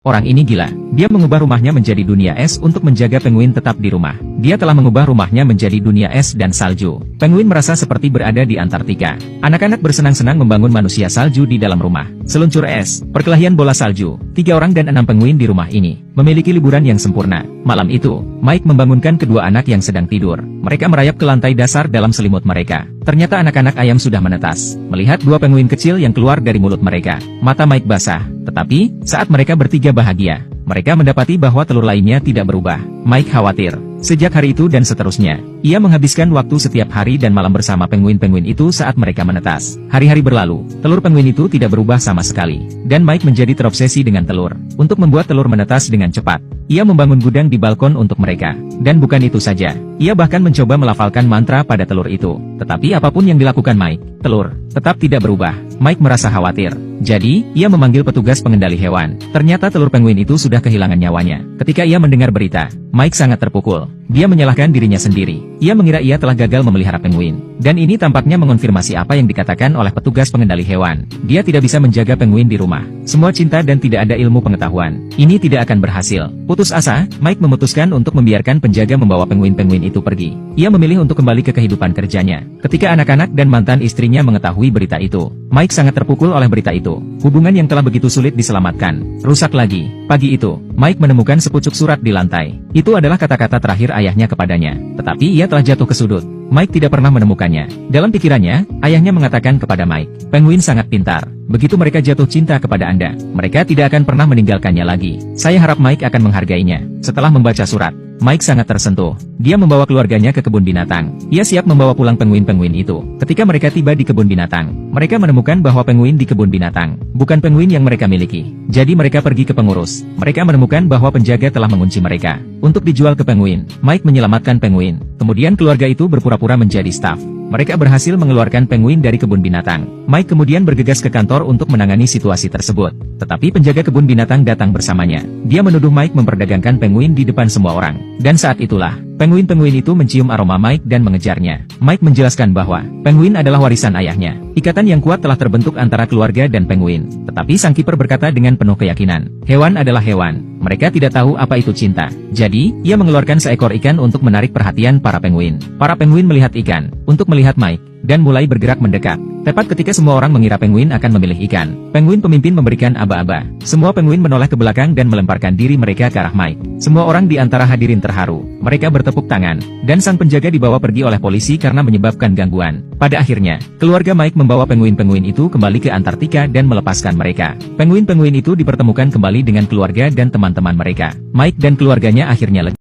Orang ini gila. Dia mengubah rumahnya menjadi dunia es untuk menjaga penguin tetap di rumah. Dia telah mengubah rumahnya menjadi dunia es dan salju. Penguin merasa seperti berada di Antartika. Anak-anak bersenang-senang membangun manusia salju di dalam rumah. Seluncur es, perkelahian bola salju. 3 orang dan 6 penguin di rumah ini memiliki liburan yang sempurna. Malam itu, Mike membangunkan kedua anak yang sedang tidur. Mereka merayap ke lantai dasar dalam selimut mereka. Ternyata anak-anak ayam sudah menetas. Melihat 2 penguin kecil yang keluar dari mulut mereka, mata Mike basah. Tetapi, saat mereka bertiga bahagia, mereka mendapati bahwa telur lainnya tidak berubah. Mike khawatir. Sejak hari itu dan seterusnya, ia menghabiskan waktu setiap hari dan malam bersama penguin-penguin itu saat mereka menetas. Hari-hari berlalu, telur penguin itu tidak berubah sama sekali. Dan Mike menjadi terobsesi dengan telur. Untuk membuat telur menetas dengan cepat, ia membangun gudang di balkon untuk mereka. Dan bukan itu saja, ia bahkan mencoba melafalkan mantra pada telur itu. Tetapi apapun yang dilakukan Mike, telur tetap tidak berubah. Mike merasa khawatir. Jadi, ia memanggil petugas pengendali hewan. Ternyata telur penguin itu sudah kehilangan nyawanya. Ketika ia mendengar berita, Mike sangat terpukul. Dia menyalahkan dirinya sendiri. Ia mengira ia telah gagal memelihara penguin. Dan ini tampaknya mengonfirmasi apa yang dikatakan oleh petugas pengendali hewan. Dia tidak bisa menjaga penguin di rumah. Semua cinta dan tidak ada ilmu pengetahuan. Ini tidak akan berhasil. Putus asa, Mike memutuskan untuk membiarkan penjaga membawa penguin-penguin itu pergi. Ia memilih untuk kembali ke kehidupan kerjanya. Ketika anak-anak dan mantan istrinya mengetahui berita itu, Mike sangat terpukul oleh berita itu. Hubungan yang telah begitu sulit diselamatkan rusak lagi. Pagi itu, Mike menemukan sepucuk surat di lantai. Itu adalah kata-kata terakhir ayahnya kepadanya. Tetapi ia telah jatuh ke sudut. Mike tidak pernah menemukannya. Dalam pikirannya, ayahnya mengatakan kepada Mike, penguin sangat pintar. Begitu mereka jatuh cinta kepada Anda, mereka tidak akan pernah meninggalkannya lagi. Saya harap Mike akan menghargainya. Setelah membaca surat, Mike sangat tersentuh. Dia membawa keluarganya ke kebun binatang. Ia siap membawa pulang penguin-penguin itu. Ketika mereka tiba di kebun binatang, mereka menemukan bahwa penguin di kebun binatang bukan penguin yang mereka miliki. Jadi mereka pergi ke pengurus. Mereka menemukan bahwa penjaga telah mengunci mereka untuk dijual ke penguin. Mike menyelamatkan penguin. Kemudian keluarga itu berpura-pura menjadi staf. Mereka berhasil mengeluarkan penguin dari kebun binatang. Mike kemudian bergegas ke kantor untuk menangani situasi tersebut. Tetapi penjaga kebun binatang datang bersamanya. Dia menuduh Mike memperdagangkan penguin di depan semua orang. Dan saat itulah, penguin-penguin itu mencium aroma Mike dan mengejarnya. Mike menjelaskan bahwa penguin adalah warisan ayahnya. Ikatan yang kuat telah terbentuk antara keluarga dan penguin. Tetapi sang kiper berkata dengan penuh keyakinan, hewan adalah hewan. Mereka tidak tahu apa itu cinta. Jadi, ia mengeluarkan seekor ikan untuk menarik perhatian para penguin. Para penguin melihat ikan untuk melihat Mike dan mulai bergerak mendekat. Tepat ketika semua orang mengira penguin akan memilih ikan, penguin pemimpin memberikan aba-aba. Semua penguin menoleh ke belakang dan melemparkan diri mereka ke arah Mike. Semua orang di antara hadirin terharu. Mereka bertepuk tangan, dan sang penjaga dibawa pergi oleh polisi karena menyebabkan gangguan. Pada akhirnya, keluarga Mike membawa penguin-penguin itu kembali ke Antartika dan melepaskan mereka. Penguin-penguin itu dipertemukan kembali dengan keluarga dan teman-teman mereka. Mike dan keluarganya akhirnya lega.